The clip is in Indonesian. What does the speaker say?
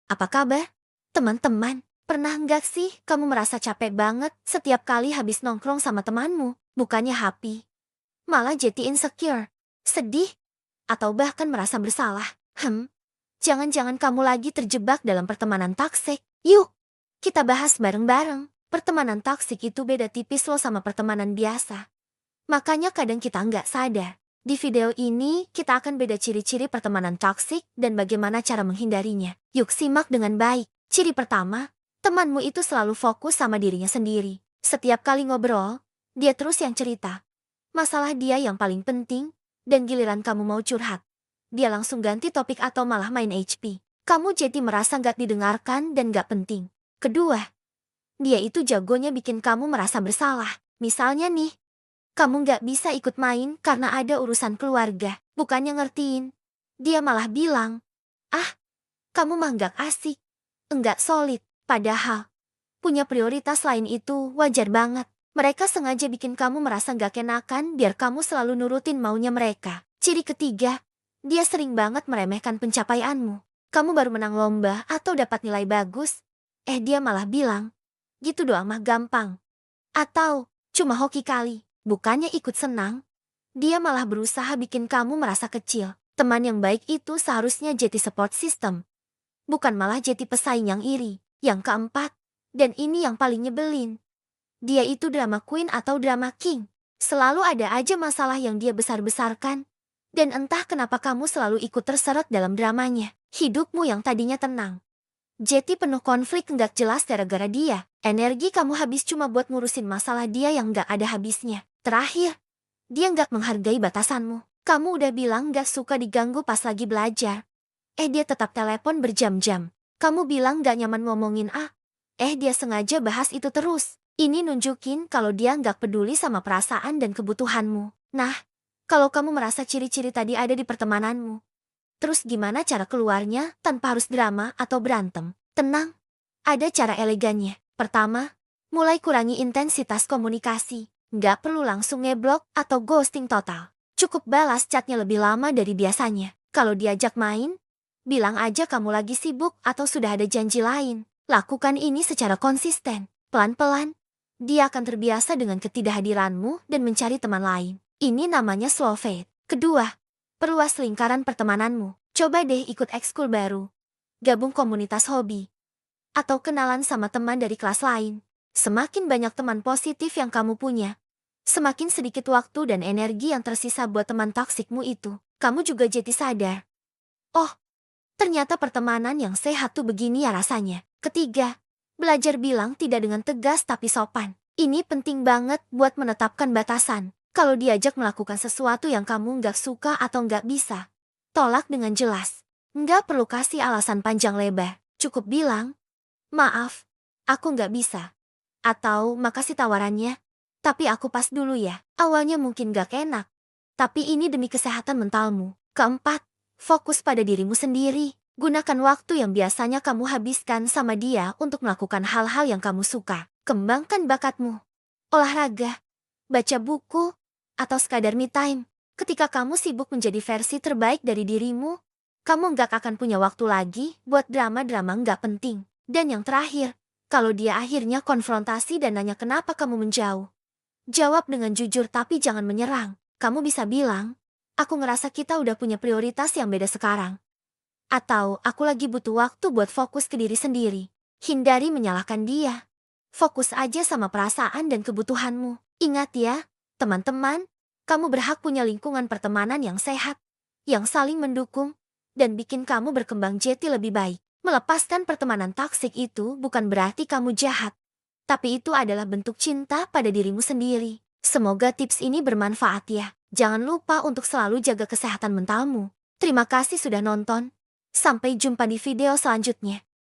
Apa kabar? Teman-teman, pernah nggak sih kamu merasa capek banget setiap kali habis nongkrong sama temanmu? Bukannya happy, malah jadi insecure, sedih, atau bahkan merasa bersalah. Jangan-jangan kamu lagi terjebak dalam pertemanan toksik. Yuk, kita bahas bareng-bareng. Pertemanan toksik itu beda tipis loh sama pertemanan biasa. Makanya kadang kita nggak sadar. Di video ini, kita akan beda ciri-ciri pertemanan toksik dan bagaimana cara menghindarinya. Yuk simak dengan baik. Ciri pertama, temanmu itu selalu fokus sama dirinya sendiri. Setiap kali ngobrol, dia terus yang cerita. Masalah dia yang paling penting, dan giliran kamu mau curhat, dia langsung ganti topik atau malah main HP. Kamu jadi merasa nggak didengarkan dan nggak penting. Kedua, dia itu jagonya bikin kamu merasa bersalah. Misalnya nih, kamu nggak bisa ikut main karena ada urusan keluarga. Bukannya ngertiin, dia malah bilang, "Ah, kamu mah nggak asik, enggak solid." Padahal, punya prioritas lain itu wajar banget. Mereka sengaja bikin kamu merasa nggak enakan biar kamu selalu nurutin maunya mereka. Ciri ketiga, dia sering banget meremehkan pencapaianmu. Kamu baru menang lomba atau dapat nilai bagus, dia malah bilang, "Gitu doang mah gampang." Atau, "Cuma hoki kali." Bukannya ikut senang, dia malah berusaha bikin kamu merasa kecil. Teman yang baik itu seharusnya jadi support system, bukan malah jadi pesaing yang iri. Yang keempat, dan ini yang paling nyebelin, dia itu drama queen atau drama king. Selalu ada aja masalah yang dia besar-besarkan, dan entah kenapa kamu selalu ikut terseret dalam dramanya. Hidupmu yang tadinya tenang jadi penuh konflik nggak jelas gara-gara dia. Energi kamu habis cuma buat ngurusin masalah dia yang nggak ada habisnya. Terakhir, dia nggak menghargai batasanmu. Kamu udah bilang nggak suka diganggu pas lagi belajar. Dia tetap telepon berjam-jam. Kamu bilang nggak nyaman ngomongin dia sengaja bahas itu terus. Ini nunjukin kalau dia nggak peduli sama perasaan dan kebutuhanmu. Nah, kalau kamu merasa ciri-ciri tadi ada di pertemananmu, terus gimana cara keluarnya tanpa harus drama atau berantem? Tenang, ada cara elegannya. Pertama, mulai kurangi intensitas komunikasi. Nggak perlu langsung ngeblok atau ghosting total. Cukup balas chatnya lebih lama dari biasanya. Kalau diajak main, bilang aja kamu lagi sibuk atau sudah ada janji lain. Lakukan ini secara konsisten. Pelan-pelan, dia akan terbiasa dengan ketidakhadiranmu dan mencari teman lain. Ini namanya slow fade. Kedua, perluas lingkaran pertemananmu. Coba deh ikut ekskul baru, gabung komunitas hobi, atau kenalan sama teman dari kelas lain. Semakin banyak teman positif yang kamu punya, semakin sedikit waktu dan energi yang tersisa buat teman toksikmu itu. Kamu juga jadi sadar, oh, ternyata pertemanan yang sehat tuh begini ya rasanya. Ketiga, belajar bilang tidak dengan tegas tapi sopan. Ini penting banget buat menetapkan batasan. Kalau diajak melakukan sesuatu yang kamu nggak suka atau nggak bisa, tolak dengan jelas. Nggak perlu kasih alasan panjang lebar. Cukup bilang, "Maaf, aku nggak bisa." Atau, "Makasih tawarannya, tapi aku pas dulu ya." Awalnya mungkin nggak enak, tapi ini demi kesehatan mentalmu. Keempat, fokus pada dirimu sendiri. Gunakan waktu yang biasanya kamu habiskan sama dia untuk melakukan hal-hal yang kamu suka. Kembangkan bakatmu. Olahraga, baca buku, atau sekadar me time. Ketika kamu sibuk menjadi versi terbaik dari dirimu, kamu nggak akan punya waktu lagi buat drama-drama nggak penting. Dan yang terakhir, kalau dia akhirnya konfrontasi dan nanya kenapa kamu menjauh, jawab dengan jujur tapi jangan menyerang. Kamu bisa bilang, "Aku ngerasa kita udah punya prioritas yang beda sekarang." Atau, "Aku lagi butuh waktu buat fokus ke diri sendiri." Hindari menyalahkan dia. Fokus aja sama perasaan dan kebutuhanmu. Ingat ya, teman-teman, kamu berhak punya lingkungan pertemanan yang sehat, yang saling mendukung, dan bikin kamu berkembang jadi lebih baik. Melepaskan pertemanan toksik itu bukan berarti kamu jahat, tapi itu adalah bentuk cinta pada dirimu sendiri. Semoga tips ini bermanfaat ya. Jangan lupa untuk selalu jaga kesehatan mentalmu. Terima kasih sudah nonton. Sampai jumpa di video selanjutnya.